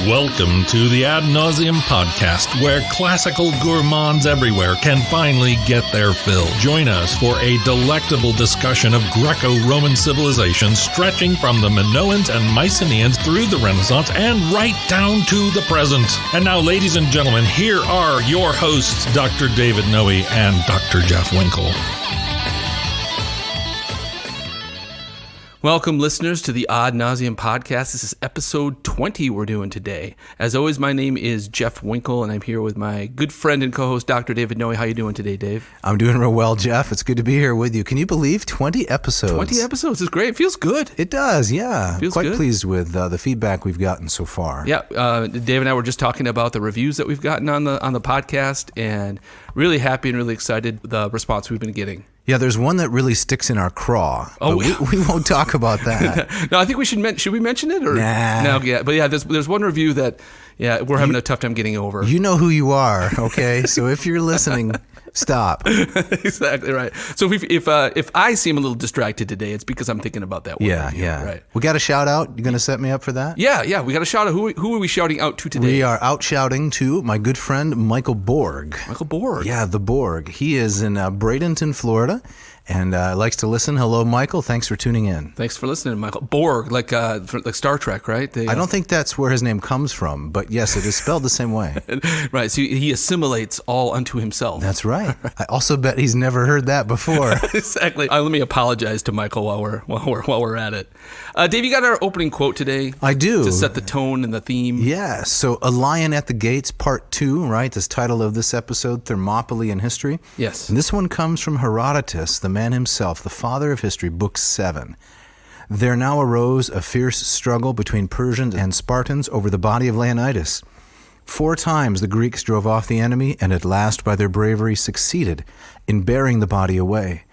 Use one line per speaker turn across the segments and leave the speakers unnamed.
Welcome to the Ad Nauseam Podcast, where classical gourmands everywhere can finally get their fill. Join us for a delectable discussion of Greco-Roman civilization stretching from the Minoans and Mycenaeans through the Renaissance and right down to the present. And now, ladies and gentlemen, here are your hosts, Dr. David Noe and Dr. Jeff Winkle.
Welcome, listeners, to the Ad Nauseam Podcast. This is episode 20 we're doing today. As always, my name is Jeff Winkle, and I'm here with my good friend and co-host, Dr. David Noe. How you doing today, Dave?
I'm doing real well, Jeff. It's good to be here with you. Can you believe 20 episodes?
20 episodes is great. It feels good.
It does, yeah.
Feels
Quite
good.
Pleased with the feedback we've gotten so far.
Yeah, Dave and I were just talking about the reviews that we've gotten on the podcast, and really happy and really excited the response we've been getting.
Yeah, there's one that really sticks in our craw.
Oh,
but we won't talk about that.
No, I think we should we mention it? Or?
Nah.
No, yeah. But yeah, there's one review that, yeah, we're having a tough time getting over.
You know who you are, okay? So if you're listening, stop.
Exactly right. So if I seem a little distracted today, it's because I'm thinking about that one.
Yeah,
review,
yeah.
Right.
We got a shout out. You going to set me up for that?
Yeah. We got a shout out. Who are we shouting out to today?
We are out shouting to my good friend Michael Borg.
Michael Borg.
Yeah, the Borg. He is in Bradenton, Florida, and likes to listen. Hello, Michael. Thanks for tuning in.
Thanks for listening, Michael. Borg, like Star Trek, right?
I don't think that's where his name comes from, but yes, it is spelled the same way.
Right. So he assimilates all unto himself.
That's right. I also bet he's never heard that before.
Exactly. Let me apologize to Michael while we're at it. Dave, you got our opening quote today?
I do.
To set the tone and the theme.
Yeah. So, A Lion at the Gates, Part 2, right? This title of this episode, Thermopylae in History.
Yes.
And this one comes from Herodotus, the man himself, the father of history, Book 7. There now arose a fierce struggle between Persians and Spartans over the body of Leonidas. 4 times the Greeks drove off the enemy, and at last by their bravery succeeded in bearing the body away.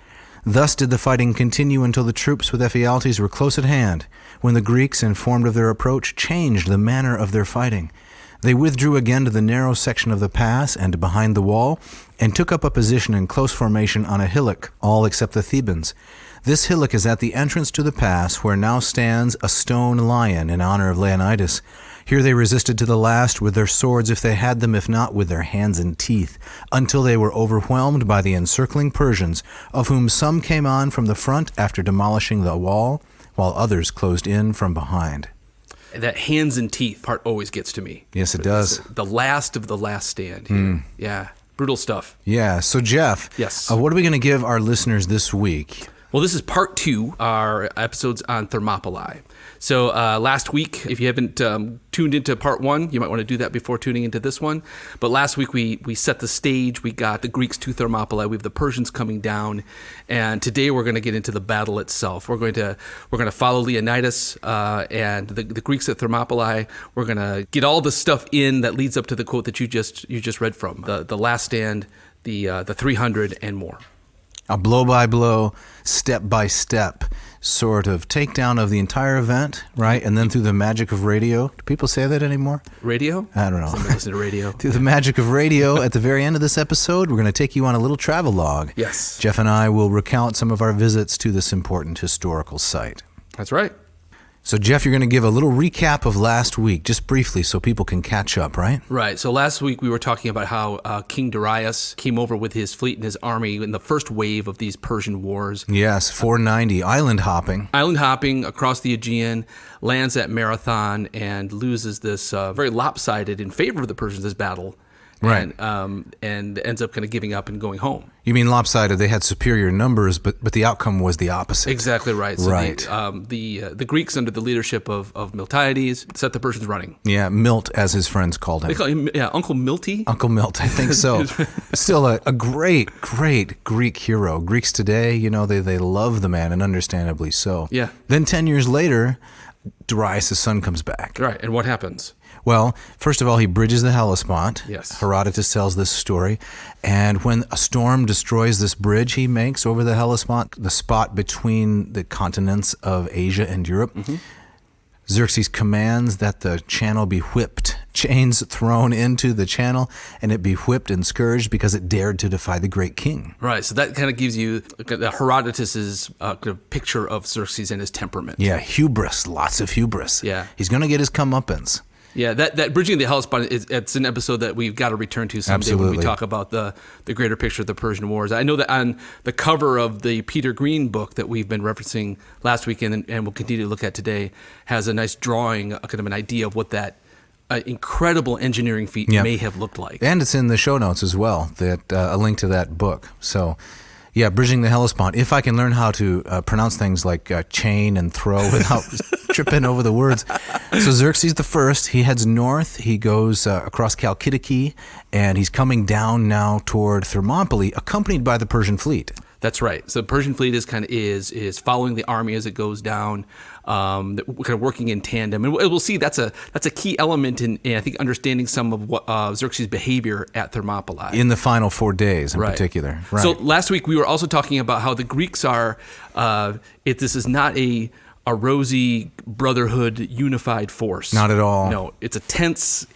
Thus did the fighting continue until the troops with Ephialtes were close at hand, when the Greeks, informed of their approach, changed the manner of their fighting. They withdrew again to the narrow section of the pass and behind the wall, and took up a position in close formation on a hillock, all except the Thebans. This hillock is at the entrance to the pass, where now stands a stone lion in honor of Leonidas. Here they resisted to the last with their swords if they had them, if not with their hands and teeth, until they were overwhelmed by the encircling Persians, of whom some came on from the front after demolishing the wall, while others closed in from behind.
That hands and teeth part always gets to me.
Yes, it does.
The last of the last stand here. Yeah. Brutal stuff.
Yeah. So, Jeff,
Yes.
What are we going to give our listeners this week?
Well, this is part 2, our episodes on Thermopylae. So last week, if you haven't tuned into part 1, you might want to do that before tuning into this one. But last week, we set the stage. We got the Greeks to Thermopylae. We have the Persians coming down. And today, we're going to get into the battle itself. We're going to follow Leonidas and the Greeks at Thermopylae. We're going to get all the stuff in that leads up to the quote that you just read from, the last stand, the 300, and more.
A blow-by-blow, step-by-step sort of takedown of the entire event, right? And then through the magic of radio. Do people say that anymore?
Radio?
I don't know.
Somebody listen to radio.
Through the magic of radio, at the very end of this episode, we're going to take you on a little travel log.
Yes.
Jeff and I will recount some of our visits to this important historical site.
That's right.
So, Jeff, you're going to give a little recap of last week, just briefly, so people can catch up, right?
Right. So last week we were talking about how King Darius came over with his fleet and his army in the first wave of these Persian wars.
Yes, 490, island hopping.
Island hopping across the Aegean, lands at Marathon, and loses this very lopsided in favor of the Persians this battle.
Right.
And ends up kind of giving up and going home.
You mean lopsided? They had superior numbers, but the outcome was the opposite.
Exactly right. So
right.
The Greeks, under the leadership of Miltiades, set the Persians running.
Yeah, Milt, as his friends called him.
They call him, Uncle Milty.
Uncle Milt, I think so. Still a great Greek hero. Greeks today, they love the man, and understandably so.
Yeah.
Then 10 years later, Darius' son comes back.
Right. And what happens?
Well, first of all, he bridges the Hellespont.
Yes.
Herodotus tells this story. And when a storm destroys this bridge he makes over the Hellespont, the spot between the continents of Asia and Europe, Xerxes commands that the channel be whipped, chains thrown into the channel, and it be whipped and scourged because it dared to defy the great king.
Right, so that kind of gives you Herodotus's picture of Xerxes and his temperament.
Yeah, hubris, lots of hubris.
Yeah.
He's going to get his comeuppance.
Yeah, that bridging the Hellespont it's an episode that we've got to return to someday when we talk about the greater picture of the Persian Wars. I know that on the cover of the Peter Green book that we've been referencing last weekend and we'll continue to look at today has a nice drawing, kind of an idea of what that incredible engineering feat may have looked like.
And it's in the show notes as well, that a link to that book. So, yeah, bridging the Hellespont. If I can learn how to pronounce things like chain and throw without tripping over the words. So Xerxes the First, he heads north. He goes across Chalkidiki, and he's coming down now toward Thermopylae, accompanied by the Persian fleet.
That's right. So the Persian fleet is following the army as it goes down, kind of working in tandem. And we'll see that's a key element in I think understanding some of what Xerxes' behavior at Thermopylae
In the final 4 days in particular. Right.
So last week we were also talking about how the Greeks are, this is not a rosy brotherhood unified force.
Not at all.
No, it's a tense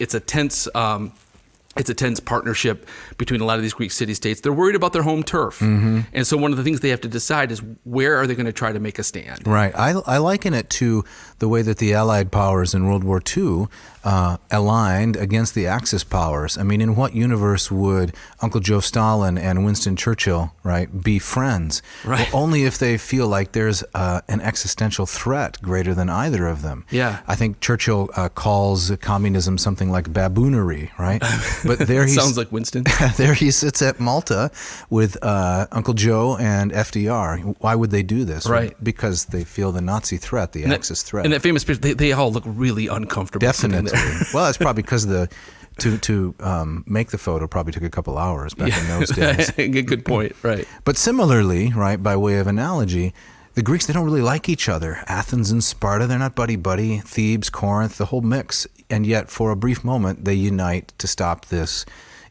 partnership between a lot of these Greek city-states. They're worried about their home turf. Mm-hmm. And so one of the things they have to decide is where are they going to try to make a stand?
Right. I liken it to the way that the Allied powers in World War II aligned against the Axis powers. I mean, in what universe would Uncle Joe Stalin and Winston Churchill, right, be friends?
Right.
Well, only if they feel like there's an existential threat greater than either of them.
Yeah.
I think Churchill calls communism something like baboonery, right? But there he
sounds like Winston.
There he sits at Malta with Uncle Joe and FDR. Why would they do this?
Right.
Because they feel the Nazi threat, the Axis threat.
And that famous picture, they all look really uncomfortable.
Definitely. Well, it's probably because to make the photo probably took a couple hours back in those days.
Good point. Right.
But similarly, right, by way of analogy, the Greeks, they don't really like each other. Athens and Sparta, they're not buddy-buddy. Thebes, Corinth, the whole mix. And yet, for a brief moment, they unite to stop this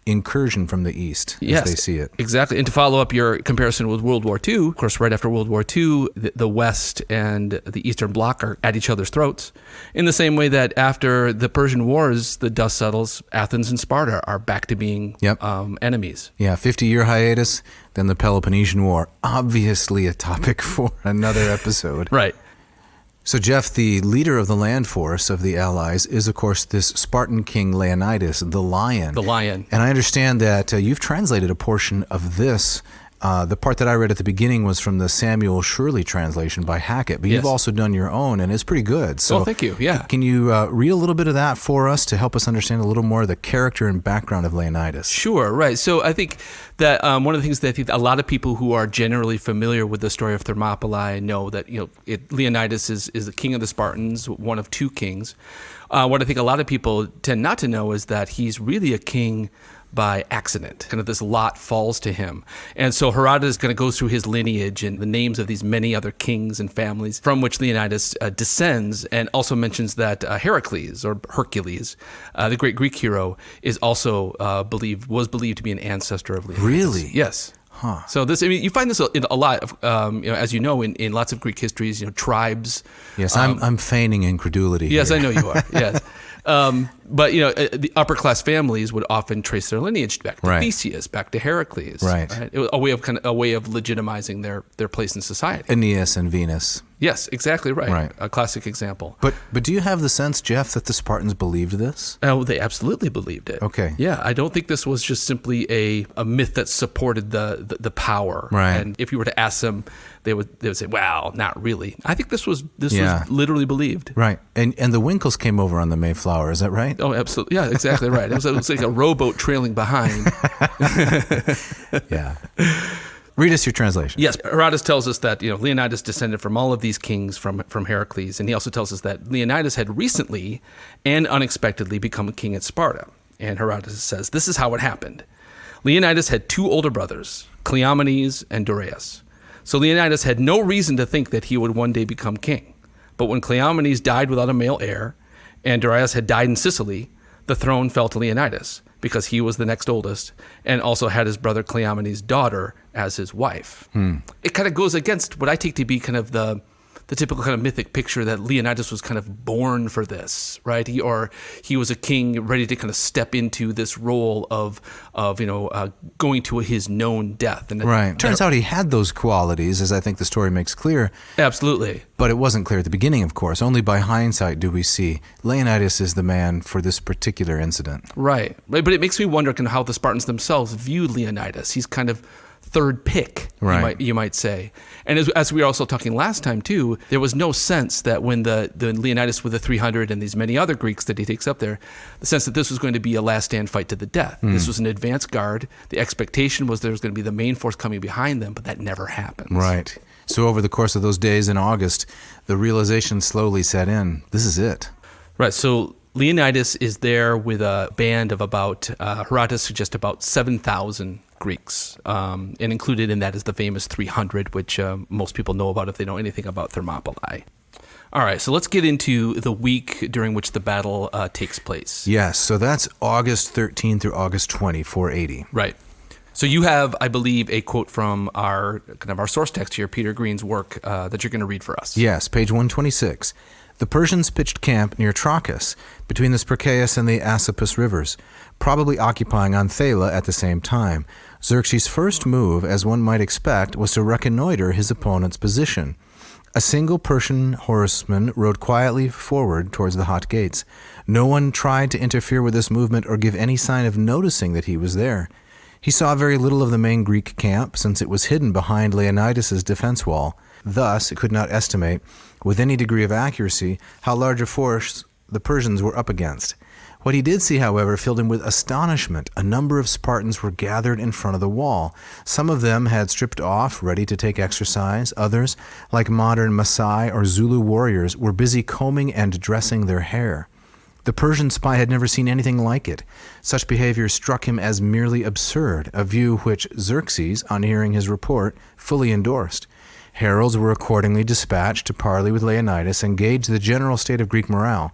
incursion from the east as they see it.
Exactly. And to follow up your comparison with World War II, of course, right after World War II, the West and the Eastern Bloc are at each other's throats. In the same way that after the Persian Wars, the dust settles, Athens and Sparta are back to being enemies.
Yeah, 50-year hiatus, then the Peloponnesian War. Obviously a topic for another episode.
Right.
So, Jeff, the leader of the land force of the Allies is, of course, this Spartan king Leonidas, the Lion.
The Lion.
And I understand that you've translated a portion of this. The part that I read at the beginning was from the Samuel Shirley translation by Hackett, but you've also done your own, and it's pretty good. So,
thank you. Yeah.
Can you read a little bit of that for us to help us understand a little more of the character and background of Leonidas?
Sure, right. So I think that one of the things that I think a lot of people who are generally familiar with the story of Thermopylae know that Leonidas is the king of the Spartans, one of two kings. What I think a lot of people tend not to know is that he's really a king by accident. Kind of this lot falls to him. And so Herodotus kind of goes through his lineage and the names of these many other kings and families from which Leonidas descends, and also mentions that Heracles, or Hercules, the great Greek hero, is also was believed to be an ancestor of Leonidas.
Really?
Yes.
Huh.
So this, I mean, you find this in a lot of, as you know, in lots of Greek histories, tribes.
Yes, I'm feigning incredulity.
Yes,
here.
I know you are. Yes. But the upper class families would often trace their lineage back to Theseus, back to Heracles.
Right.
It was a way of legitimizing their place in society.
Aeneas and Venus.
Yes, exactly right. A classic example.
But do you have the sense, Jeff, that the Spartans believed this?
Oh, they absolutely believed it.
Okay.
Yeah, I don't think this was just simply a myth that supported the power.
Right.
And if you were to ask them, they would say, "Well, not really." I think this was literally believed.
Right. And the Winkles came over on the Mayflower. Is that right?
Oh, absolutely. Yeah, exactly right. It was like a rowboat trailing behind.
Yeah. Read us your translation.
Yes, Herodotus tells us that Leonidas descended from all of these kings from Heracles, and he also tells us that Leonidas had recently and unexpectedly become a king at Sparta. And Herodotus says, this is how it happened. Leonidas had two older brothers, Cleomenes and Dorias. So Leonidas had no reason to think that he would one day become king. But when Cleomenes died without a male heir, and Dorias had died in Sicily, the throne fell to Leonidas, because he was the next oldest, and also had his brother Cleomenes' daughter as his wife. It kind of goes against what I take to be kind of the the typical kind of mythic picture that Leonidas was kind of born for this, right? He was a king ready to kind of step into this role of going to his known death. And
Right. Turns out he had those qualities, as I think the story makes clear.
Absolutely.
But it wasn't clear at the beginning, of course. Only by hindsight do we see Leonidas is the man for this particular incident.
Right. But it makes me wonder kind of how the Spartans themselves viewed Leonidas. He's kind of third pick,
Right.
you might say. And as we were also talking last time too, there was no sense that when the Leonidas with the 300 and these many other Greeks that he takes up there, the sense that this was going to be a last stand fight to the death. This was an advance guard. The expectation was there was going to be the main force coming behind them, but that never happens.
Right. So over the course of those days in August, the realization slowly set in. This is it.
Right. So Leonidas is there with a band of about, Herodotus suggests about 7,000 Greeks. And included in that is the famous 300, which most people know about if they know anything about Thermopylae. All right, so let's get into the week during which the battle takes place.
Yes, so that's August 13 through August 20, 480.
Right. So you have, I believe, a quote from our source text here, Peter Green's work, that you're going to read for us.
Yes, page 126. The Persians pitched camp near Trachis, between the Spercheius and the Asopus rivers, probably occupying Anthela at the same time. Xerxes' first move, as one might expect, was to reconnoiter his opponent's position. A single Persian horseman rode quietly forward towards the hot gates. No one tried to interfere with this movement or give any sign of noticing that he was there. He saw very little of the main Greek camp, since it was hidden behind Leonidas's defense wall. Thus, it could not estimate, with any degree of accuracy, how large a force the Persians were up against. What he did see, however, filled him with astonishment. A number of Spartans were gathered in front of the wall. Some of them had stripped off, ready to take exercise. Others, like modern Maasai or Zulu warriors, were busy combing and dressing their hair. The Persian spy had never seen anything like it. Such behavior struck him as merely absurd, a view which Xerxes, on hearing his report, fully endorsed. Heralds were accordingly dispatched to parley with Leonidas and gauge the general state of Greek morale.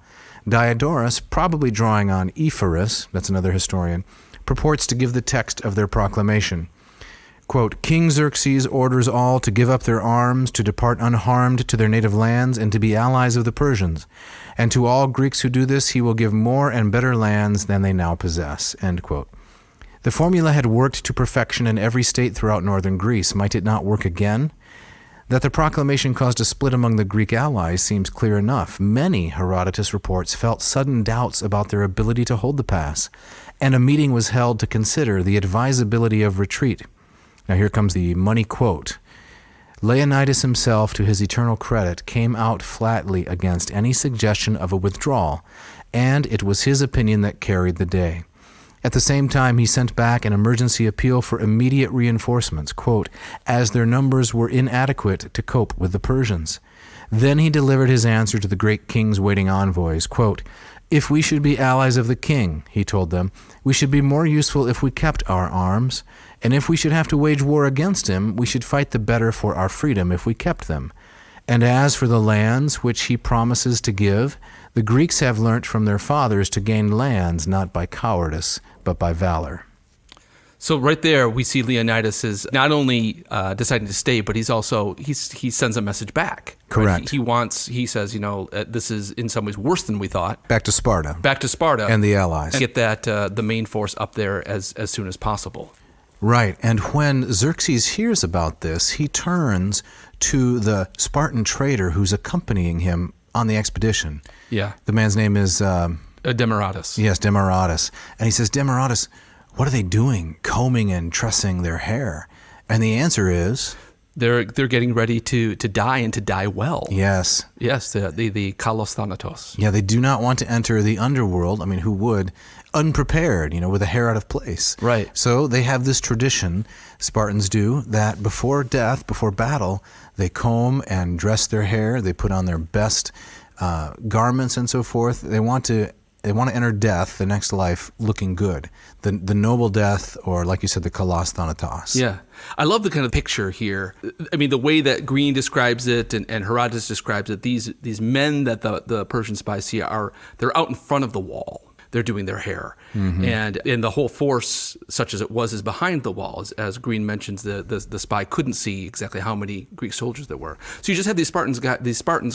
Diodorus, probably drawing on Ephorus, that's another historian, purports to give the text of their proclamation. Quote, King Xerxes orders all to give up their arms, to depart unharmed to their native lands, and to be allies of the Persians. And to all Greeks who do this, he will give more and better lands than they now possess. End quote. The formula had worked to perfection in every state throughout northern Greece. Might it not work again? That the proclamation caused a split among the Greek allies seems clear enough. Many, Herodotus reports, felt sudden doubts about their ability to hold the pass, and a meeting was held to consider the advisability of retreat. Now here comes the money quote. Leonidas himself, to his eternal credit, came out flatly against any suggestion of a withdrawal, and it was his opinion that carried the day. At the same time, he sent back an emergency appeal for immediate reinforcements, quote, as their numbers were inadequate to cope with the Persians. Then he delivered his answer to the great king's waiting envoys, quote, if we should be allies of the king, he told them, we should be more useful if we kept our arms, and if we should have to wage war against him, we should fight the better for our freedom if we kept them. And as for the lands which he promises to give, the Greeks have learnt from their fathers to gain lands not by cowardice, but by valor.
So right there, we see Leonidas is not only deciding to stay, but he sends a message back.
Correct.
Right? He says, this is in some ways worse than we thought.
Back to Sparta.
And
the allies.
And get that the main force up there as soon as possible.
Right. And when Xerxes hears about this, he turns to the Spartan trader who's accompanying him on the expedition.
Yeah.
The man's name is...
Demaratus.
Yes, Demaratus. And he says, Demaratus, what are they doing, combing and tressing their hair? And the answer is...
They're getting ready to die and to die well.
Yes.
Yes, the kalos thanatos.
Yeah, they do not want to enter the underworld. I mean, who would? Unprepared, with the hair out of place.
Right.
So they have this tradition, Spartans do, that before death, before battle, they comb and dress their hair. They put on their best garments and so forth. They want to enter death, the next life, looking good. The noble death, or like you said, the kalos thanatos.
Yeah. I love the kind of picture here. I mean, the way that Green describes it and Herodotus describes it, these men that the Persian spies see they're out in front of the wall. they're doing their hair. And the whole force, such as it was, is behind the wall. As Green mentions, the spy couldn't see exactly how many Greek soldiers there were. So you just had these Spartans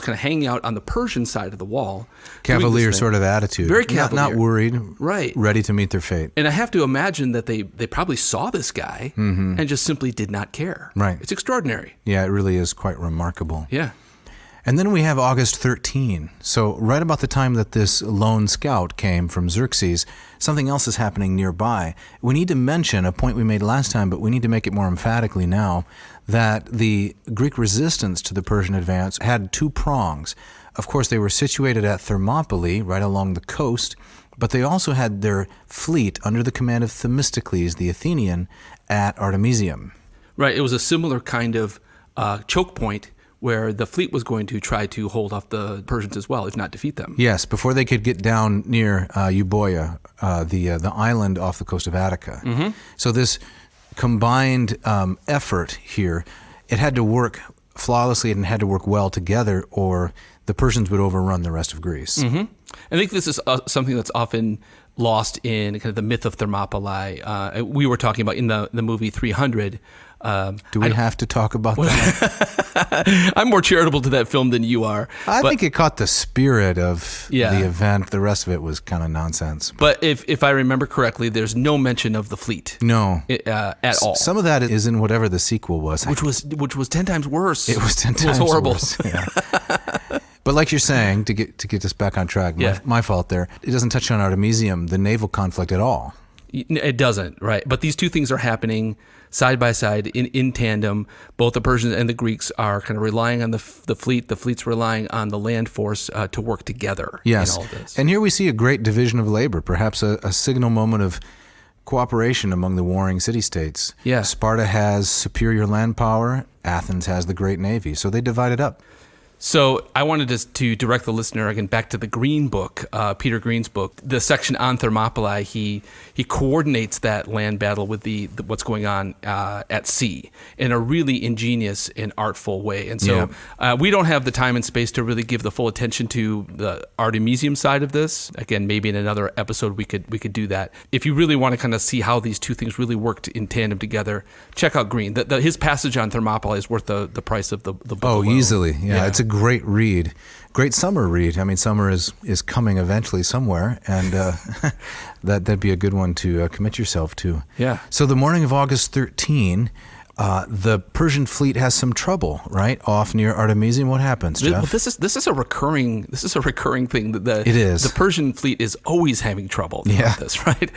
kind of hanging out on the Persian side of the wall.
Cavalier sort of attitude.
Very cavalier.
Not worried.
Right.
Ready to meet their fate.
And I have to imagine that they probably saw this guy and just simply did not care.
Right.
It's extraordinary.
Yeah, it really is quite remarkable.
Yeah.
And then we have August 13. So right about the time that this lone scout came from Xerxes, something else is happening nearby. We need to mention a point we made last time, but we need to make it more emphatically now, that the Greek resistance to the Persian advance had two prongs. Of course, they were situated at Thermopylae, right along the coast, but they also had their fleet under the command of Themistocles, the Athenian, at Artemisium.
Right. It was a similar kind of choke point where the fleet was going to try to hold off the Persians as well, if not defeat them.
Yes, before they could get down near Euboea, the island off the coast of Attica. So this combined effort here, it had to work flawlessly and had to work well together, or the Persians would overrun the rest of Greece.
I think this is something that's often lost in kind of the myth of Thermopylae. We were talking about in the movie 300.
Do we have to talk about that?
I'm more charitable to that film than you are.
I think it caught the spirit of
Yeah.
the event. The rest of it was kind of nonsense.
But if I remember correctly, there's no mention of the fleet
No.
at all.
Some of that is in whatever the sequel was.
Which was 10 times worse.
It was 10 times
horrible.
worse. Yeah. But like you're saying, to get us back on track, my fault there, it doesn't touch on Artemisium, the naval conflict, at all.
It doesn't, right? But these two things are happening side by side in tandem. Both the Persians and the Greeks are kind of relying on the fleet. The fleet's relying on the land force to work together
Yes.
in all this.
And here we see a great division of labor, perhaps a signal moment of cooperation among the warring city-states.
Yeah.
Sparta has superior land power. Athens has the great navy. So they divide it up.
So I wanted to direct the listener again back to the Green book, Peter Green's book, the section on Thermopylae. He coordinates that land battle with the what's going on at sea in a really ingenious and artful way. And so we don't have the time and space to really give the full attention to the Artemisium side of this. Again, maybe in another episode we could do that. If you really want to kind of see how these two things really worked in tandem together, check out Green. His passage on Thermopylae is worth the price of the book.
Oh,
alone.
easily. Yeah, it's a great read. Great summer read. I mean, summer is coming eventually somewhere, and that'd be a good one to commit yourself to.
Yeah.
So the morning of August 13, the Persian fleet has some trouble, right? Off near Artemisium. What happens, Jeff?
Well, this is a recurring thing. It
is.
The Persian fleet is always having trouble
Yeah.
with this, right?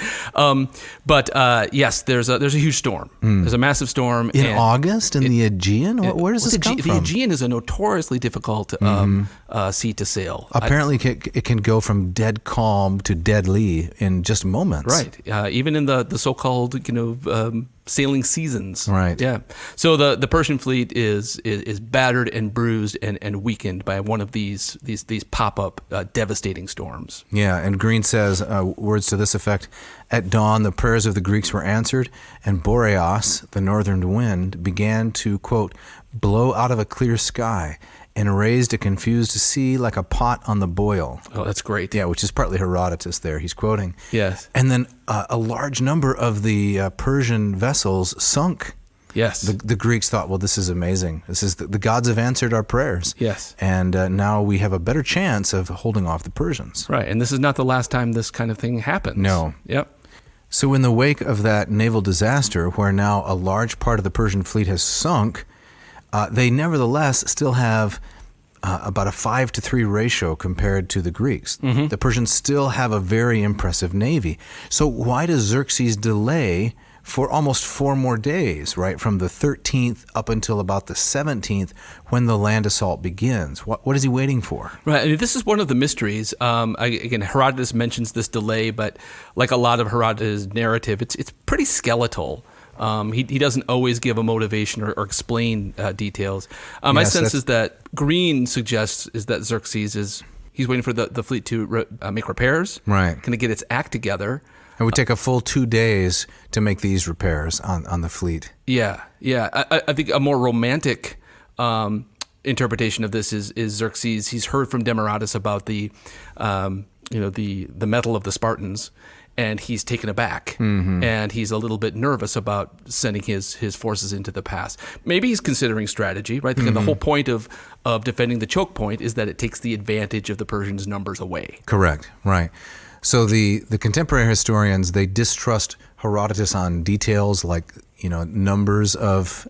But yes, there's a huge storm. There's a massive storm
In August in the Aegean? Where does this come
the
from?
Aegean is a notoriously difficult sea to sail.
Apparently, it can go from dead calm to deadly in just moments.
Right. Even in the so-called sailing seasons.
Right.
Yeah. So the Persian fleet is battered and bruised and weakened by one of these pop-up devastating storms.
Yeah, and Green says words to this effect: at dawn, the prayers of the Greeks were answered, and Boreas, the northern wind, began to, quote, blow out of a clear sky and raised a confused sea like a pot on the boil.
Oh, that's great.
Yeah, which is partly Herodotus there. He's quoting.
Yes.
And then a large number of the Persian vessels sunk.
Yes.
The Greeks thought, well, this is amazing. This is the gods have answered our prayers.
Yes.
And now we have a better chance of holding off the Persians.
Right. And this is not the last time this kind of thing happens.
No.
Yep.
So in the wake of that naval disaster, where now a large part of the Persian fleet has sunk, they nevertheless still have about a 5-to-3 ratio compared to the Greeks. Mm-hmm. The Persians still have a very impressive navy. So why does Xerxes delay for almost 4 more days, right, from the 13th up until about the 17th when the land assault begins? What is he waiting for?
Right. I mean, this is one of the mysteries. Again, Herodotus mentions this delay, but like a lot of Herodotus' narrative, it's pretty skeletal. He doesn't always give a motivation or explain details. My sense is that Green suggests is that Xerxes he's waiting for the fleet to make repairs,
right?
Kind of get its act together.
It would take a full 2 days to make these repairs on the fleet.
Yeah. I think a more romantic interpretation of this is Xerxes. He's heard from Demaratus about the the mettle of the Spartans, and he's taken aback, and he's a little bit nervous about sending his forces into the pass. Maybe he's considering strategy, right? The whole point of defending the choke point is that it takes the advantage of the Persians' numbers away.
Correct, right. So the contemporary historians, they distrust Herodotus on details like, numbers of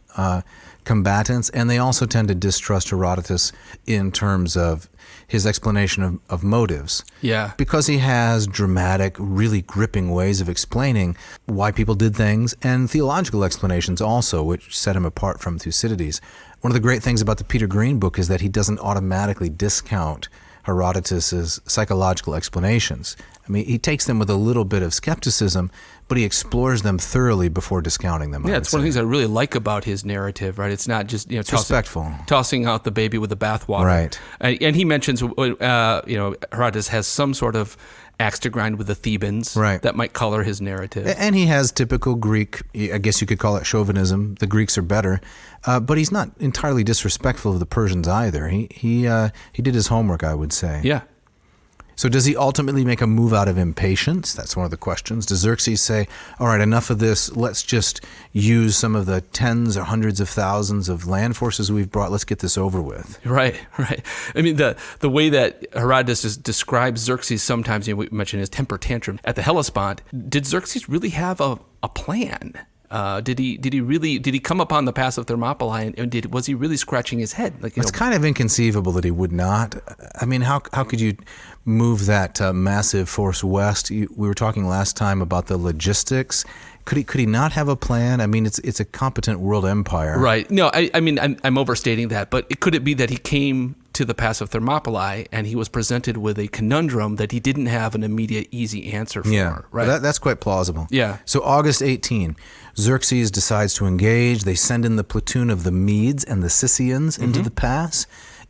combatants, and they also tend to distrust Herodotus in terms of his explanation of motives.
Yeah.
Because he has dramatic, really gripping ways of explaining why people did things, and theological explanations also, which set him apart from Thucydides. One of the great things about the Peter Green book is that he doesn't automatically discount Herodotus's psychological explanations. I mean, he takes them with a little bit of skepticism, but he explores them thoroughly before discounting them.
Yeah, it's one of the things I really like about his narrative, right? It's not just
respectful,
tossing out the baby with the bathwater,
right?
And he mentions, Herodotus has some sort of axe to grind with the Thebans,
right,
that might color his narrative.
And he has typical Greek, I guess you could call it chauvinism. The Greeks are better, but he's not entirely disrespectful of the Persians either. He did his homework, I would say.
Yeah.
So does he ultimately make a move out of impatience? That's one of the questions. Does Xerxes say, all right, enough of this. Let's just use some of the tens or hundreds of thousands of land forces we've brought. Let's get this over with.
Right. I mean, the way that Herodotus describes Xerxes sometimes, we mentioned his temper tantrum at the Hellespont. Did Xerxes really have a plan? Did he come upon the pass of Thermopylae and was he really scratching his head?
It's kind of inconceivable that he would not. I mean, how could you move that massive force west? We were talking last time about the logistics. Could he not have a plan? I mean, it's a competent world empire.
Right. No, I mean, I'm overstating that, but could it be that he came to the pass of Thermopylae and he was presented with a conundrum that he didn't have an immediate, easy answer for?
Yeah,
right.
That's quite plausible.
Yeah.
So August 18, Xerxes decides to engage. They send in the platoon of the Medes and the Scythians into the pass.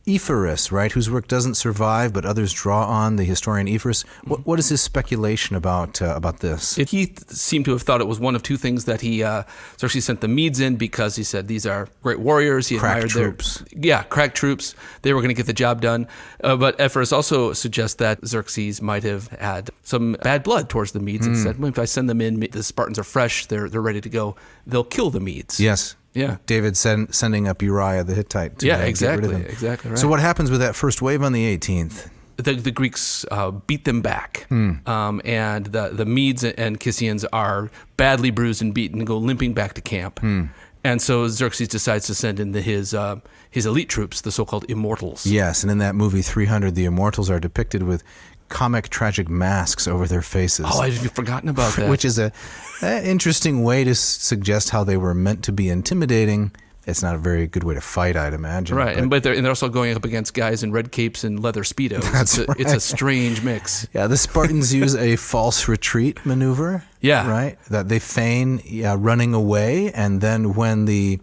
Ephorus, right, whose work doesn't survive, but others draw on, the historian Ephorus. What is his speculation about this?
He seemed to have thought it was one of two things that Xerxes sent the Medes in because he said these are great warriors. He
crack
admired
troops.
Crack troops. They were going to get the job done. But Ephorus also suggests that Xerxes might have had some bad blood towards the Medes and said, well, if I send them in, the Spartans are fresh, they're ready to go. They'll kill the Medes.
Yes.
Yeah.
David sending up Uriah the Hittite to get rid of him.
Exactly right.
So what happens with that first wave on the 18th?
The Greeks beat them back, and the Medes and Kissians are badly bruised and beaten and go limping back to camp. And so Xerxes decides to send in his elite troops, the so-called Immortals.
Yes, and in that movie 300, the Immortals are depicted with comic tragic masks over their faces.
Oh, I'd forgotten about that.
Which is an interesting way to suggest how they were meant to be intimidating. It's not a very good way to fight, I'd imagine.
Right, but they're also going up against guys in red capes and leather Speedos. It's a strange mix.
Yeah, the Spartans use a false retreat maneuver.
Yeah.
Right? That they feign running away, and then when the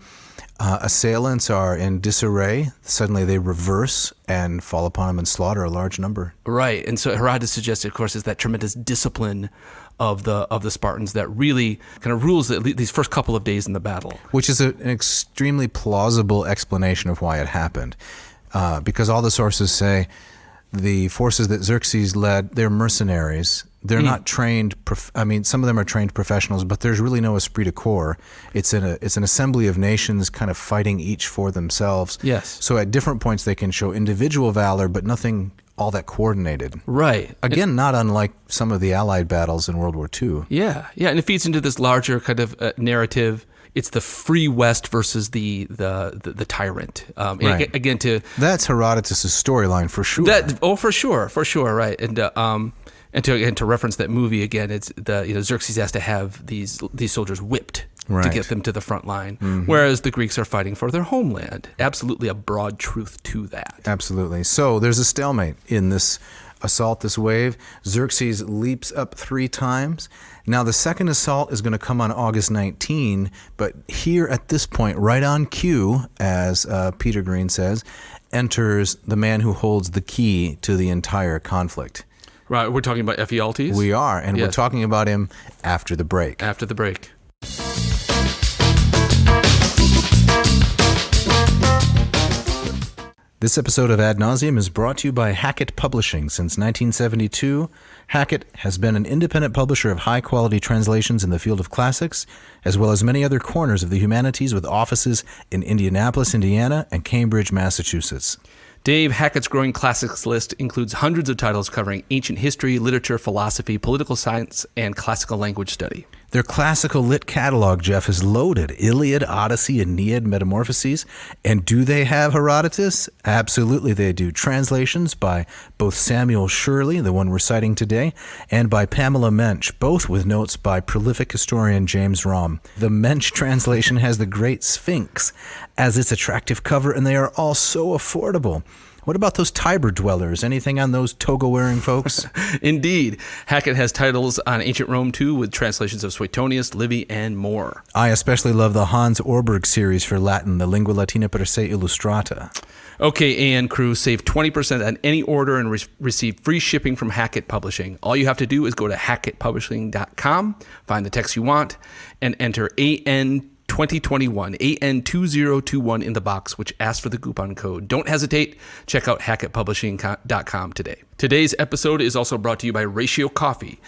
assailants are in disarray, suddenly they reverse and fall upon them and slaughter a large number.
Right, and so Herodotus suggested, of course, is that tremendous discipline of the Spartans that really kind of rules these first couple of days in the battle.
Which is an extremely plausible explanation of why it happened. Because all the sources say the forces that Xerxes led, they're mercenaries. They're not trained. Some of them are trained professionals, but there's really no esprit de corps. It's an assembly of nations kind of fighting each for themselves.
Yes.
So at different points they can show individual valor, but nothing all that coordinated.
Right.
Again, not unlike some of the Allied battles in World War II.
Yeah, and it feeds into this larger kind of narrative. It's the free West versus the tyrant.
Right.
Again,
that's Herodotus' storyline for sure.
For sure, right. And to reference that movie again, it's Xerxes has to have these soldiers whipped to get them to the front line, whereas the Greeks are fighting for their homeland. Absolutely a broad truth to that.
Absolutely. So there's a stalemate in this assault, this wave. Xerxes leaps up 3 times. Now the second assault is going to come on August 19, but here at this point, right on cue, as Peter Green says, enters the man who holds the key to the entire conflict.
Right, we're talking about Ephialtes?
We are, and
yes.
We're talking about him after the break.
After the break.
This episode of Ad Nauseam is brought to you by Hackett Publishing. Since 1972, Hackett has been an independent publisher of high-quality translations in the field of classics, as well as many other corners of the humanities with offices in Indianapolis, Indiana, and Cambridge, Massachusetts.
Dave, Hackett's growing classics list includes hundreds of titles covering ancient history, literature, philosophy, political science, and classical language study.
Their classical lit catalog, Jeff, is loaded. Iliad, Odyssey, Aeneid, Metamorphoses. And do they have Herodotus? Absolutely they do. Translations by both Samuel Shirley, the one we're citing today, and by Pamela Mensch, both with notes by prolific historian James Romm. The Mensch translation has the Great Sphinx as its attractive cover, and they are all so affordable. What about those Tiber dwellers? Anything on those toga-wearing folks?
Indeed. Hackett has titles on ancient Rome, too, with translations of Suetonius, Livy, and more.
I especially love the Hans Orberg series for Latin, the Lingua Latina per se illustrata.
Okay, AN crew, save 20% on any order and receive free shipping from Hackett Publishing. All you have to do is go to hackettpublishing.com, find the text you want, and enter AN 2021, AN2021 in the box, which asks for the coupon code. Don't hesitate. Check out hackettpublishing.com today. Today's episode is also brought to you by Ratio Coffee.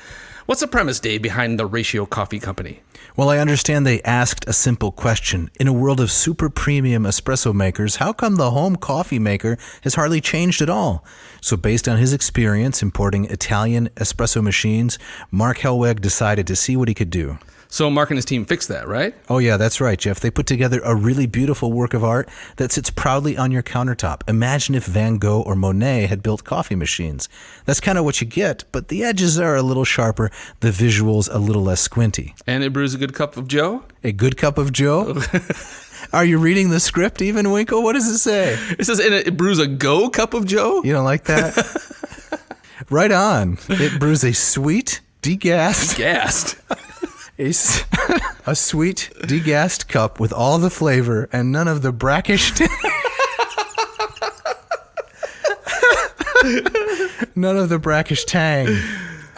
What's the premise, Dave, behind the Ratio Coffee Company?
Well, I understand they asked a simple question. In a world of super premium espresso makers, how come the home coffee maker has hardly changed at all? So based on his experience importing Italian espresso machines, Mark Helweg decided to see what he could do.
So Mark and his team fixed that, right?
Oh yeah, that's right, Jeff. They put together a really beautiful work of art that sits proudly on your countertop. Imagine if Van Gogh or Monet had built coffee machines. That's kind of what you get, but the edges are a little sharper, the visuals a little less squinty.
And it brews a good cup of Joe?
A good cup of Joe? Are you reading the script even, Winkle? What does it say?
It says it brews a go cup of Joe?
You don't like that? Right on. It brews a sweet, degassed...
Gassed.
A sweet, degassed cup with all the flavor and none of the brackish... none of the brackish tang.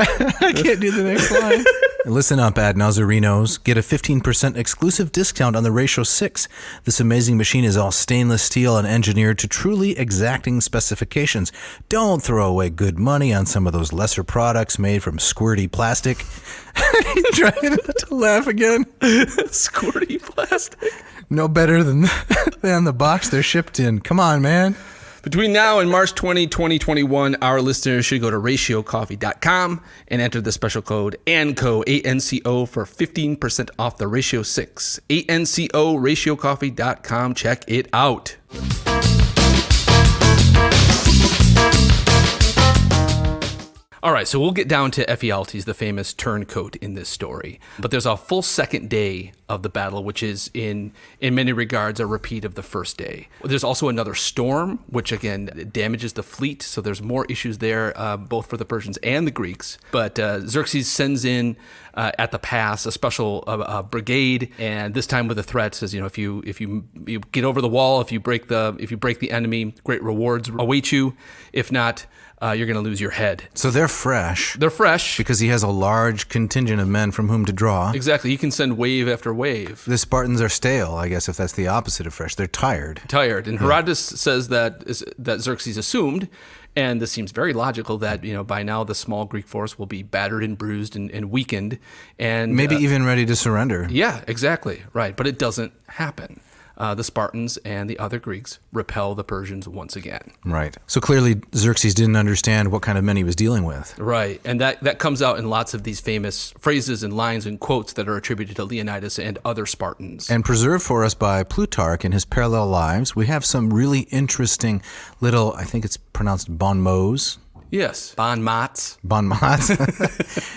I can't do the next line. Listen up, Ad Nazarenos. Get a 15% exclusive discount on the Ratio 6. This amazing machine is all stainless steel and engineered to truly exacting specifications. Don't throw away good money on some of those lesser products made from squirty plastic. He's trying to laugh again.
Squirty plastic.
No better than the box they're shipped in. Come on, man.
Between now and March 20, 2021, our listeners should go to ratiocoffee.com and enter the special code ANCO, A-N-C-O, for 15% off the Ratio 6. ANCO, ratiocoffee.com. Check it out. All right, so we'll get down to Ephialtes, the famous turncoat in this story. But there's a full second day of the battle, which is in many regards a repeat of the first day. There's also another storm, which again damages the fleet. So there's more issues there, both for the Persians and the Greeks. But Xerxes sends in at the pass a special brigade, and this time with a threat, says, if you get over the wall, if you break the enemy, great rewards await you. If not, you're going to lose your head.
So they're fresh.
They're fresh.
Because he has a large contingent of men from whom to draw.
Exactly. You can send wave after wave.
The Spartans are stale, I guess, if that's the opposite of fresh. They're tired.
And Herodotus says that Xerxes assumed, and this seems very logical, that by now the small Greek force will be battered and bruised and weakened. And
maybe even ready to surrender.
Yeah, exactly. Right. But it doesn't happen. The Spartans and the other Greeks repel the Persians once again.
Right. So clearly Xerxes didn't understand what kind of men he was dealing with.
Right. And that comes out in lots of these famous phrases and lines and quotes that are attributed to Leonidas and other Spartans.
And preserved for us by Plutarch in his Parallel Lives, we have some really interesting little, I think it's pronounced bon mots.
Yes. Bon mots.
Bon mots.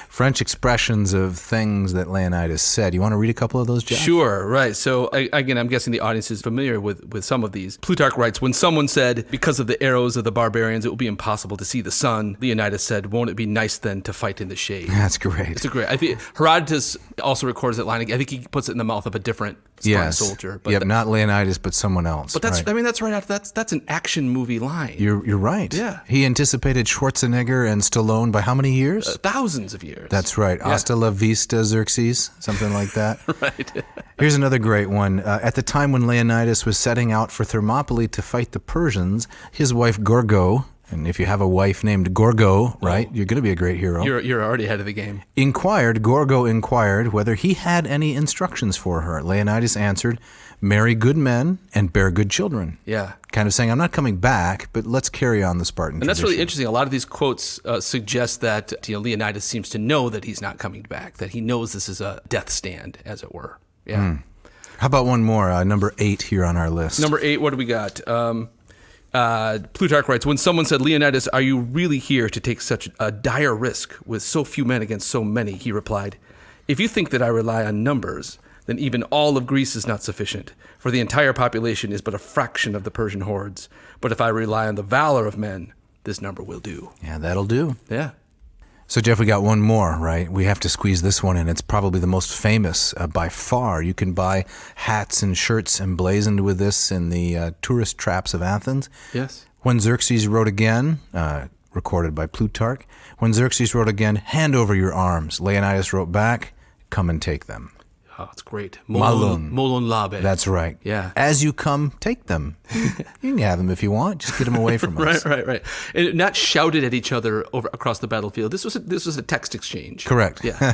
French expressions of things that Leonidas said. You want to read a couple of those, Jeff?
Sure, right. So, again, I'm guessing the audience is familiar with some of these. Plutarch writes, when someone said, because of the arrows of the barbarians, it will be impossible to see the sun, Leonidas said, won't it be nice then to fight in the shade?
That's great.
It's a great. I think Herodotus also records that line. I think he puts it in the mouth of a different Spartan soldier.
But not Leonidas, but someone else.
But that's, right. I mean, that's right out. That's an action movie line.
You're right.
Yeah.
He anticipated Schwarzenegger and Stallone by how many years?
Thousands of years.
That's right.
Yeah.
Hasta la vista, Xerxes, something like that.
Right.
Here's another great one. At the time when Leonidas was setting out for Thermopylae to fight the Persians, his wife Gorgo, and if you have a wife named Gorgo, right, you're going to be a great hero,
You're already ahead of the game.
Gorgo inquired whether he had any instructions for her. Leonidas answered, marry good men and bear good children.
Yeah.
Kind of saying, I'm not coming back, but let's carry on the Spartan
And that's
tradition.
really interesting. A lot of these quotes suggest that Leonidas seems to know that he's not coming back, that he knows this is a death stand, as it were. Yeah.
How about one more, number 8 here on our list?
Number 8, what do we got? Plutarch writes, when someone said, Leonidas, are you really here to take such a dire risk with so few men against so many? He replied, if you think that I rely on numbers, then even all of Greece is not sufficient, for the entire population is but a fraction of the Persian hordes. But if I rely on the valor of men, this number will do.
Yeah, that'll do.
Yeah.
So, Jeff, we got one more, right? We have to squeeze this one in. It's probably the most famous by far. You can buy hats and shirts emblazoned with this in the tourist traps of Athens.
Yes.
When Xerxes wrote again, recorded by Plutarch, when Xerxes wrote again, hand over your arms. Leonidas wrote back, come and take them.
Oh, it's great.
Malun.
Molon labe.
That's right.
Yeah.
As you come, take them. You can have them if you want. Just get them away from us.
Right. And not shouted at each other across the battlefield. This was a text exchange.
Correct.
Yeah.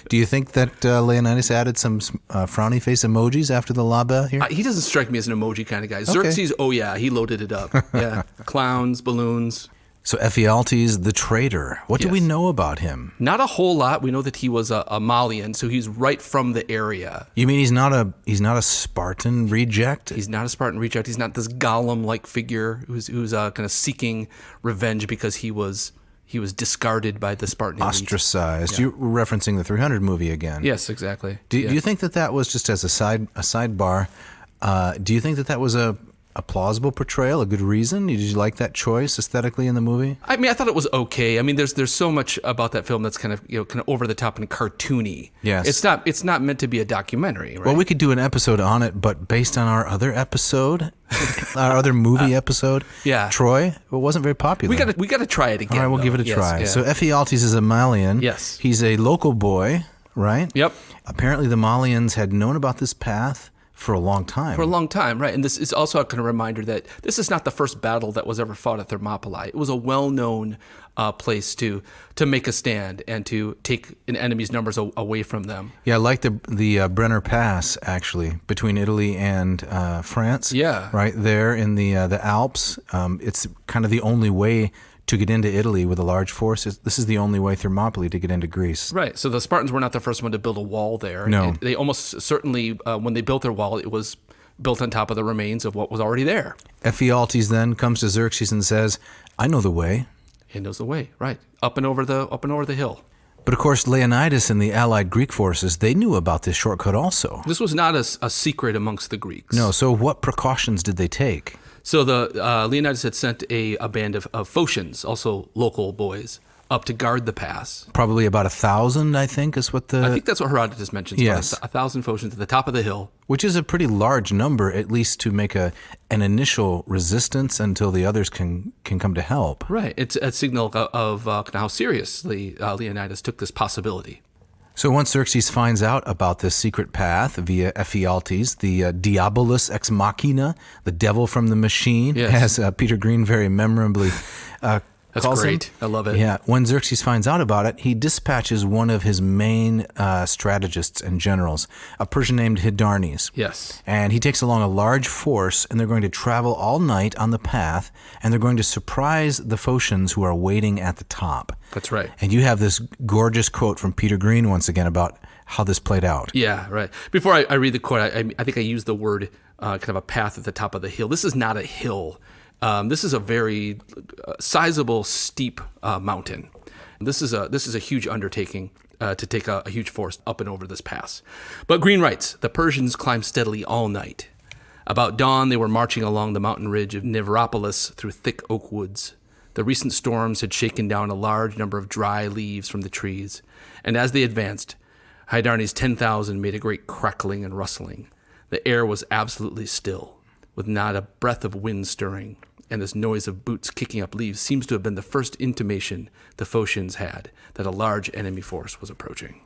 Do you think that Leonidas added some frowny face emojis after the laba here?
He doesn't strike me as an emoji kind of guy. Xerxes, oh yeah, he loaded it up. Yeah. Clowns, balloons.
So Ephialtes, the traitor. What do we
Yes.
know about him?
Not a whole lot. We know that he was a Malian, so he's right from the area.
You mean he's not a Spartan reject?
He's not a Spartan reject. He's not this Gollum-like figure who's kind of seeking revenge because he was discarded by the Spartan elite.
Ostracized. You're referencing the 300 movie again.
Yes, exactly.
Do you think that was just as a sidebar? Do you think that was a plausible portrayal, a good reason? Did you like that choice aesthetically in the movie?
I mean, I thought it was okay. I mean, there's so much about that film that's kind of over the top and cartoony.
Yes.
It's not meant to be a documentary, right?
Well, we could do an episode on it, but based on our other episode, our other movie episode,
yeah.
Troy, it wasn't very popular.
we got to try it again.
All right, we'll
though.
give it a
Yes,
try.
yeah.
So Ephialtes is a Malian.
Yes.
He's a local boy, right?
Yep.
Apparently the Malians had known about this path for a long time.
For a long time, right? And this is also a kind of reminder that this is not the first battle that was ever fought at Thermopylae. It was a well-known place to make a stand and to take an enemy's numbers away from them.
Yeah, I like the Brenner Pass, actually, between Italy and France.
Yeah.
Right there in the Alps. It's kind of the only way to get into Italy with a large force. This is the only way Thermopylae to get into Greece.
Right. So the Spartans were not the first one to build a wall there.
No.
They almost certainly, when they built their wall, it was built on top of the remains of what was already there.
Ephialtes then comes to Xerxes and says, I know the way.
He knows the way, right? Up and over the hill.
But of course, Leonidas and the allied Greek forces, they knew about this shortcut also.
This was not a secret amongst the Greeks.
No, so what precautions did they take?
So the Leonidas had sent a band of Phocians, also local boys, up to guard the pass.
Probably about 1,000, I think, is what
I think that's what Herodotus mentions.
Yes.
1,000 Phocians at the top of the hill.
Which is a pretty large number, at least to make an initial resistance until the others can come to help.
Right. It's a signal of how seriously Leonidas took this possibility.
So once Xerxes finds out about this secret path via Ephialtes, the Diabolus ex machina, the devil from the machine,
Yes.
as Peter Green very memorably
That's
calls
great.
him.
I love it.
Yeah. When Xerxes finds out about it, he dispatches one of his main strategists and generals, a Persian named Hydarnes.
Yes.
And he takes along a large force, and they're going to travel all night on the path, and they're going to surprise the Phocians who are waiting at the top.
That's right.
And you have this gorgeous quote from Peter Green once again about how this played out.
Yeah, right. Before I read the quote, I think I used the word kind of a path at the top of the hill. This is not a hill. This is a very sizable, steep mountain. This is a huge undertaking to take a huge force up and over this pass. But Green writes, the Persians climbed steadily all night. About dawn, they were marching along the mountain ridge of Nivropolis through thick oak woods. The recent storms had shaken down a large number of dry leaves from the trees, and as they advanced, Hydarnes' 10,000 made a great crackling and rustling. The air was absolutely still, with not a breath of wind stirring, and this noise of boots kicking up leaves seems to have been the first intimation the Phocians had that a large enemy force was approaching.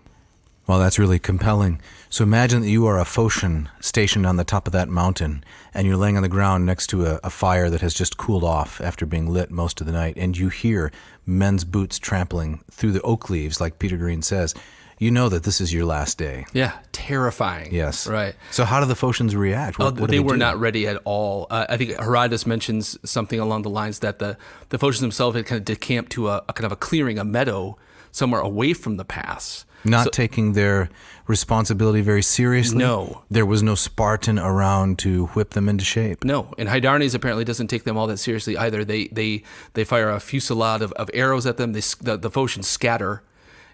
Well, that's really compelling. So imagine that you are a Phocian stationed on the top of that mountain, and you're laying on the ground next to a fire that has just cooled off after being lit most of the night, and you hear men's boots trampling through the oak leaves, like Peter Green says. You know that this is your last day.
Yeah, terrifying.
Yes.
Right.
So how do the Phocians react? What do
they were
do?
not ready at all. I think Herodotus mentions something along the lines that the Phocians themselves had kind of decamped to a kind of a clearing, a meadow, somewhere away from the pass.
Not taking their responsibility very seriously?
No.
There was no Spartan around to whip them into shape?
No. And Hydarnes apparently doesn't take them all that seriously either. They fire a fusillade of arrows at them. The Phocians scatter.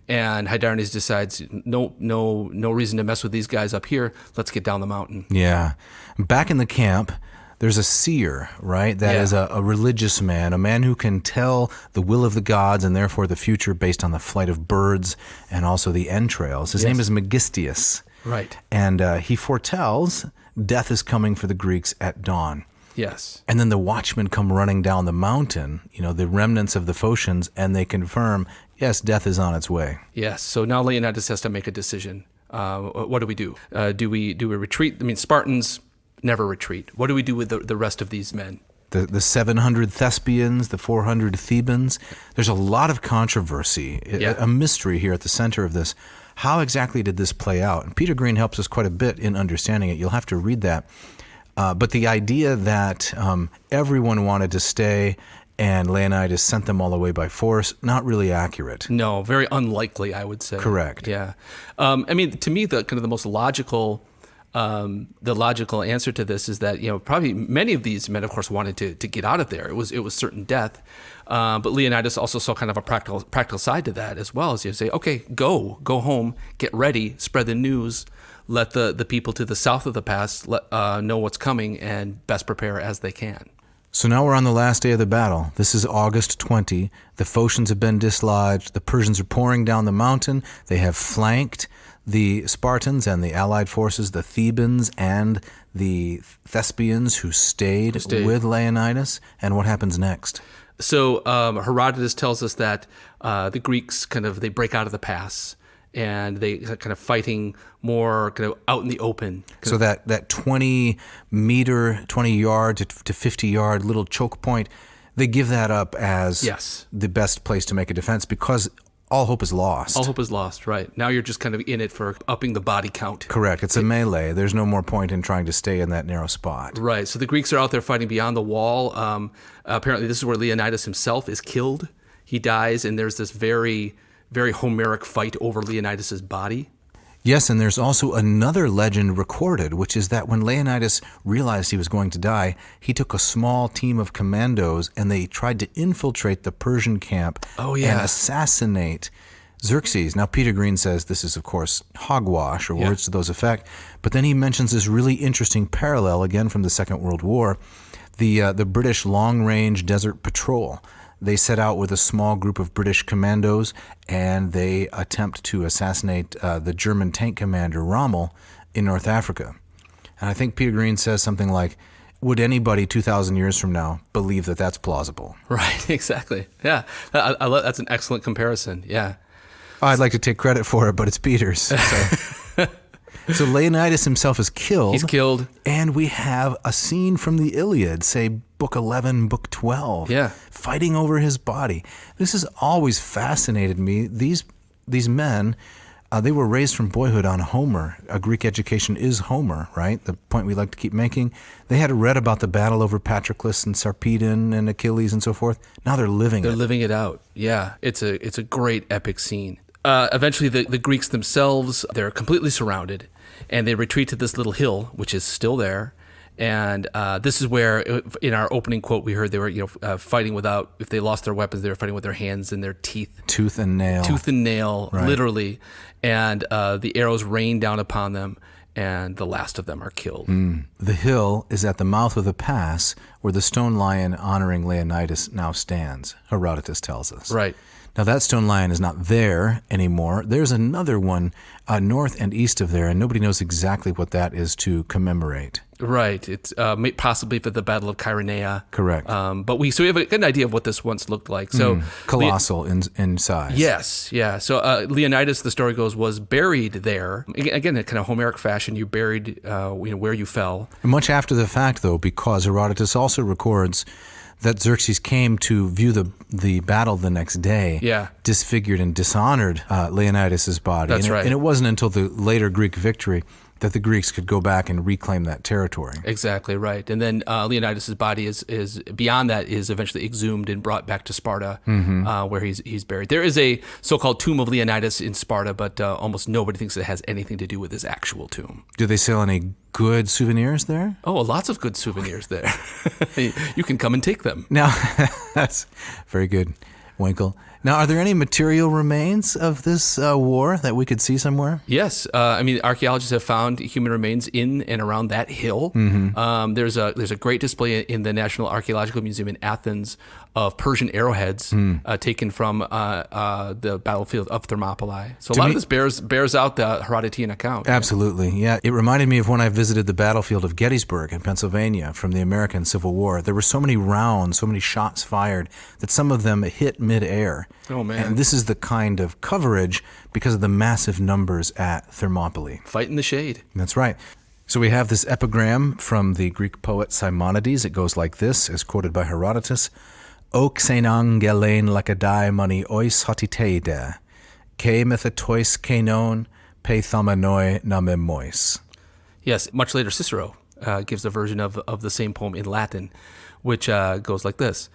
And Hydarnes decides, no reason to mess with these guys up here. Let's get down the mountain.
Yeah. Back in the camp, there's a seer, right? That is a religious man, a man who can tell the will of the gods and therefore the future based on the flight of birds and also the entrails. His name is Megistius.
Right.
And he foretells death is coming for the Greeks at dawn.
Yes.
And then the watchmen come running down the mountain, the remnants of the Phocians, and they confirm, yes, death is on its way.
Yes. So now Leonidas has to make a decision. What do we do? Do we retreat? I mean, Spartans never retreat. What do we do with the rest of these men?
The 700 Thespians, the 400 Thebans. There's a lot of controversy, a mystery here at the center of this. How exactly did this play out? And Peter Green helps us quite a bit in understanding it. You'll have to read that. But the idea that everyone wanted to stay and Leonidas sent them all away by force, not really accurate.
No, very unlikely, I would say.
Correct.
Yeah. I mean, to me, the kind of the most logical answer to this is that probably many of these men, of course, wanted to get out of there. It was certain death, but Leonidas also saw kind of a practical side to that as well. As you say, okay, go home, get ready, spread the news, let the people to the south of the pass know what's coming, and best prepare as they can.
So now we're on the last day of the battle. This is August 20. The Phocians have been dislodged. The Persians are pouring down the mountain. They have flanked the Spartans and the allied forces, the Thebans and the Thespians who stayed with Leonidas. And what happens next?
So Herodotus tells us that the Greeks they break out of the pass, and they kind of fighting more kind of out in the open.
So that 20 yard to 50 yard little choke point, they give that up as the best place to make a defense because all hope is lost.
All hope is lost, right. Now you're just kind of in it for upping the body count.
Correct. It's a melee. There's no more point in trying to stay in that narrow spot.
Right. So the Greeks are out there fighting beyond the wall. Apparently this is where Leonidas himself is killed. He dies, and there's this very, very Homeric fight over Leonidas's body.
Yes, and there's also another legend recorded, which is that when Leonidas realized he was going to die, he took a small team of commandos and they tried to infiltrate the Persian camp and assassinate Xerxes. Now, Peter Green says this is, of course, hogwash or words to those effect, but then he mentions this really interesting parallel, again from the Second World War, the British long-range desert patrol. They set out with a small group of British commandos, and they attempt to assassinate the German tank commander Rommel in North Africa. And I think Peter Green says something like, would anybody 2,000 years from now believe that that's plausible?
Right, exactly. Yeah, that's an excellent comparison, yeah.
I'd like to take credit for it, but it's Peter's. So Leonidas himself is killed.
He's killed.
And we have a scene from the Iliad, say book 11, book 12, fighting over his body. This has always fascinated me. These men, they were raised from boyhood on Homer. A Greek education is Homer, right? The point we like to keep making. They had read about the battle over Patroclus and Sarpedon and Achilles and so forth. Now they're living it.
They're living it out. Yeah, it's a great epic scene. Eventually, the Greeks themselves, they're completely surrounded, and they retreat to this little hill, which is still there. And this is where, in our opening quote, we heard they were fighting without, if they lost their weapons, they were fighting with their hands and their teeth.
Tooth and nail,
right. Literally. And the arrows rain down upon them, and the last of them are killed.
The hill is at the mouth of the pass where the stone lion honoring Leonidas now stands, Herodotus tells us.
Right.
Now, that stone lion is not there anymore. There's another one north and east of there, and nobody knows exactly what that is to commemorate.
Right. It's possibly for the Battle of Chaeronea.
Correct.
But we have a good idea of what this once looked like. So
Colossal in size.
Yes, yeah. So Leonidas, the story goes, was buried there. Again, in kind of Homeric fashion, you buried where you fell.
Much after the fact, though, because Herodotus also records that Xerxes came to view the battle the next day, disfigured and dishonored Leonidas' body.
That's right.
And it wasn't until the later Greek victory that the Greeks could go back and reclaim that territory.
Exactly right. And then Leonidas' body is beyond that is eventually exhumed and brought back to Sparta, where he's buried. There is a so-called tomb of Leonidas in Sparta, but almost nobody thinks it has anything to do with his actual tomb.
Do they sell any good souvenirs there?
Oh, lots of good souvenirs there. You can come and take them.
Now, that's very good, Winkle. Now, are there any material remains of this war that we could see somewhere?
Yes, archaeologists have found human remains in and around that hill. There's a great display in the National Archaeological Museum in Athens of Persian arrowheads taken from the battlefield of Thermopylae. So of this bears out the Herodotean account.
Absolutely, yeah. It reminded me of when I visited the battlefield of Gettysburg in Pennsylvania from the American Civil War. There were so many rounds, so many shots fired that some of them hit midair.
Oh, man.
And this is the kind of coverage because of the massive numbers at Thermopylae.
Fight in the shade.
That's right. So we have this epigram from the Greek poet Simonides. It goes like this, as quoted by Herodotus. O xenon gelein lakadai mani ois hotiteide, ke methatois kenon pe thamanoi namemois.
Yes, much later Cicero gives a version of the same poem in Latin, which goes like this.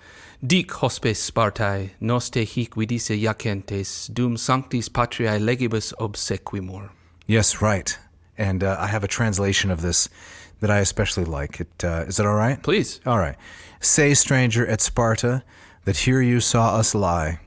Dic hospes Spartae, nos te hic vidice iacentes, dum sanctis patriae legibus obsequimur.
Yes, right. And I have a translation of this that I especially like. Is it all right?
Please.
All right. Say, stranger at Sparta, that here you saw us lie,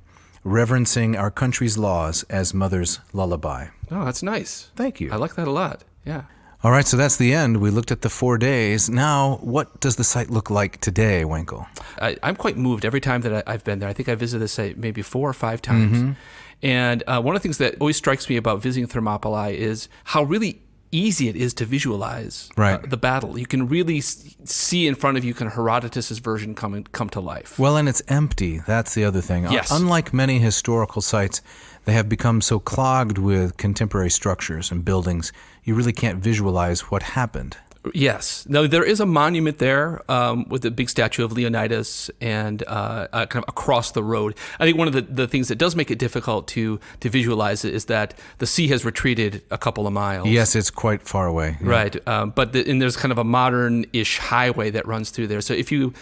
reverencing our country's laws as mother's lullaby.
Oh, that's nice.
Thank you.
I like that a lot. Yeah.
All right, so that's the end. We looked at the 4 days. Now, what does the site look like today, Winkle?
I'm quite moved every time that I've been there. I think I visited this site maybe 4 or 5 times. And one of the things that always strikes me about visiting Thermopylae is how really easy it is to visualize the battle. You can really see in front of you kind of Herodotus' version come to life.
Well, and it's empty. That's the other thing.
Yes.
Unlike many historical sites, they have become so clogged with contemporary structures and buildings, you really can't visualize what happened.
Yes. Now, there is a monument there with a big statue of Leonidas and kind of across the road. I think one of the things that does make it difficult to visualize it is that the sea has retreated a couple of miles.
Yes, it's quite far away. Yeah.
Right. And there's kind of a modern-ish highway that runs through there. So if you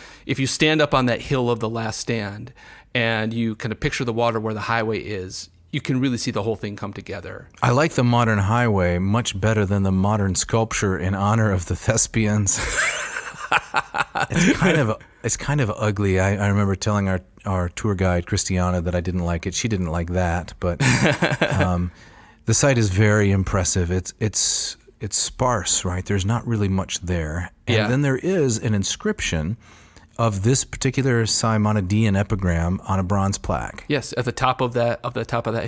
stand up on that hill of the last stand and you kind of picture the water where the highway is, you can really see the whole thing come together.
I like the modern highway much better than the modern sculpture in honor of the Thespians. It's kind of ugly. I remember telling our tour guide, Christiana, that I didn't like it. She didn't like that, but the site is very impressive. It's sparse, right? There's not really much there. And then there is an inscription of this particular Simonidean epigram on a bronze plaque.
Yes, at the top of that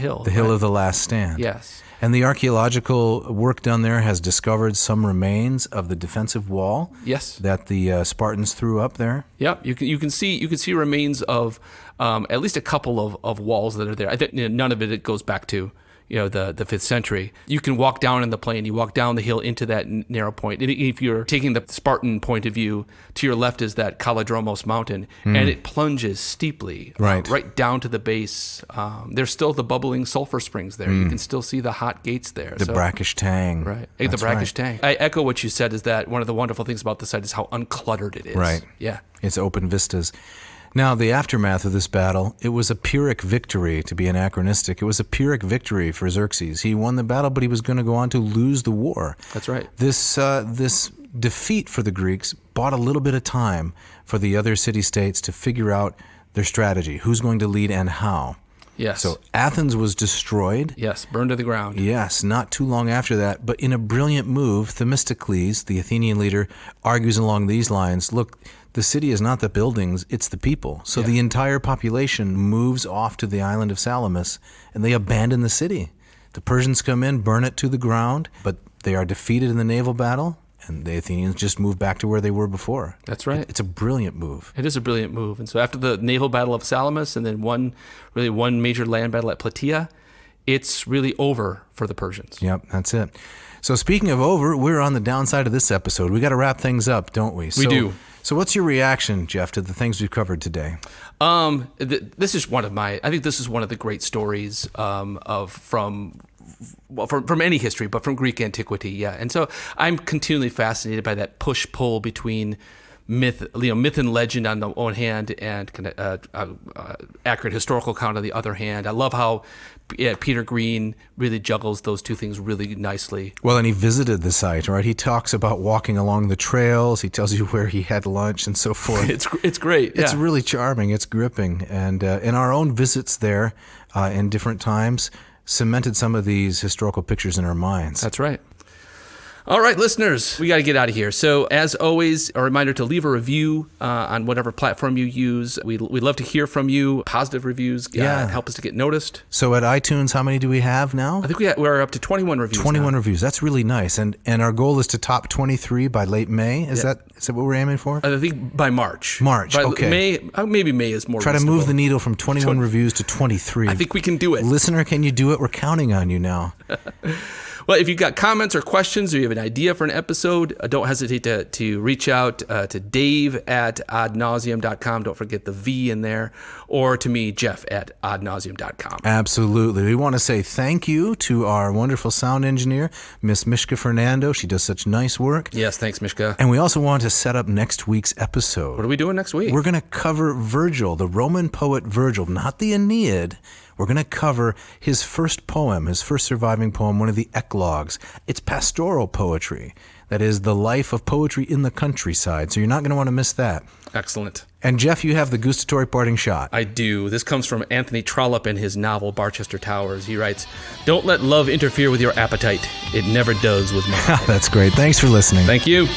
hill.
The hill of the last stand.
Yes.
And the archaeological work done there has discovered some remains of the defensive wall.
Yes.
That the Spartans threw up there.
Yep. You can see remains of at least a couple of walls that are there. I think none of it goes back to the 5th century. You can walk down in the plain. You walk down the hill into that narrow point. And if you're taking the Spartan point of view, to your left is that Kallidromos mountain, and it plunges steeply right down to the base. There's still the bubbling sulfur springs there. You can still see the hot gates there.
The brackish tang.
Right. The brackish tang. I echo what you said, is that one of the wonderful things about the site is how uncluttered it is.
Right.
Yeah.
It's open vistas. Now, the aftermath of this battle, it was a Pyrrhic victory, to be anachronistic. It was a Pyrrhic victory for Xerxes. He won the battle, but he was going to go on to lose the war.
That's right.
This defeat for the Greeks bought a little bit of time for the other city-states to figure out their strategy, who's going to lead and how.
Yes.
So Athens was destroyed.
Yes, burned to the ground.
Yes, not too long after that. But in a brilliant move, Themistocles, the Athenian leader, argues along these lines, look, the city is not the buildings, it's the people. So the entire population moves off to the island of Salamis, and they abandon the city. The Persians come in, burn it to the ground, but they are defeated in the naval battle, and the Athenians just move back to where they were before.
That's right.
It's a brilliant move.
It is a brilliant move. And so after the naval battle of Salamis and then one major land battle at Plataea, it's really over for the Persians.
Yep, that's it. So speaking of over, we're on the downside of this episode. We got to wrap things up, don't we?
We do.
So what's your reaction, Jeff, to the things we've covered today?
This is one of the great stories from any history, but from Greek antiquity, yeah. And so I'm continually fascinated by that push-pull between myth and legend on the one hand, and kind of accurate historical account on the other hand. I love how Peter Green really juggles those two things really nicely.
Well, and he visited the site, right? He talks about walking along the trails. He tells you where he had lunch and so forth.
It's great. Yeah.
It's really charming. It's gripping. And in our own visits there in different times, cemented some of these historical pictures in our minds.
That's right. All right, listeners, we got to get out of here. So as always, a reminder to leave a review on whatever platform you use. We'd love to hear from you. Positive reviews help us to get noticed.
So at iTunes, how many do we have now?
I think we're up to 21 reviews
21
now.
Reviews. That's really nice. And our goal is to top 23 by late May. Is that what we're aiming for?
I think by March.
Okay.
Maybe May is more
Try
reasonable.
to move the needle from 21 reviews to 23.
I think we can do it.
Listener, can you do it? We're counting on you now.
Well, if you've got comments or questions or you have an idea for an episode, don't hesitate to reach out to Dave@oddnauseum.com. Don't forget the V in there. Or to me, Jeff@oddnauseum.com.
Absolutely. We want to say thank you to our wonderful sound engineer, Miss Mishka Fernando. She does such nice work.
Yes, thanks, Mishka.
And we also want to set up next week's episode.
What are we doing next week?
We're going to cover Virgil, the Roman poet Virgil, not the Aeneid. We're going to cover his first poem, his first surviving poem, one of the Eclogues. It's pastoral poetry. That is the life of poetry in the countryside. So you're not going to want to miss that.
Excellent.
And Jeff, you have the gustatory parting shot.
I do. This comes from Anthony Trollope in his novel Barchester Towers. He writes, "Don't let love interfere with your appetite. It never does with mine."
That's great. Thanks for listening.
Thank you.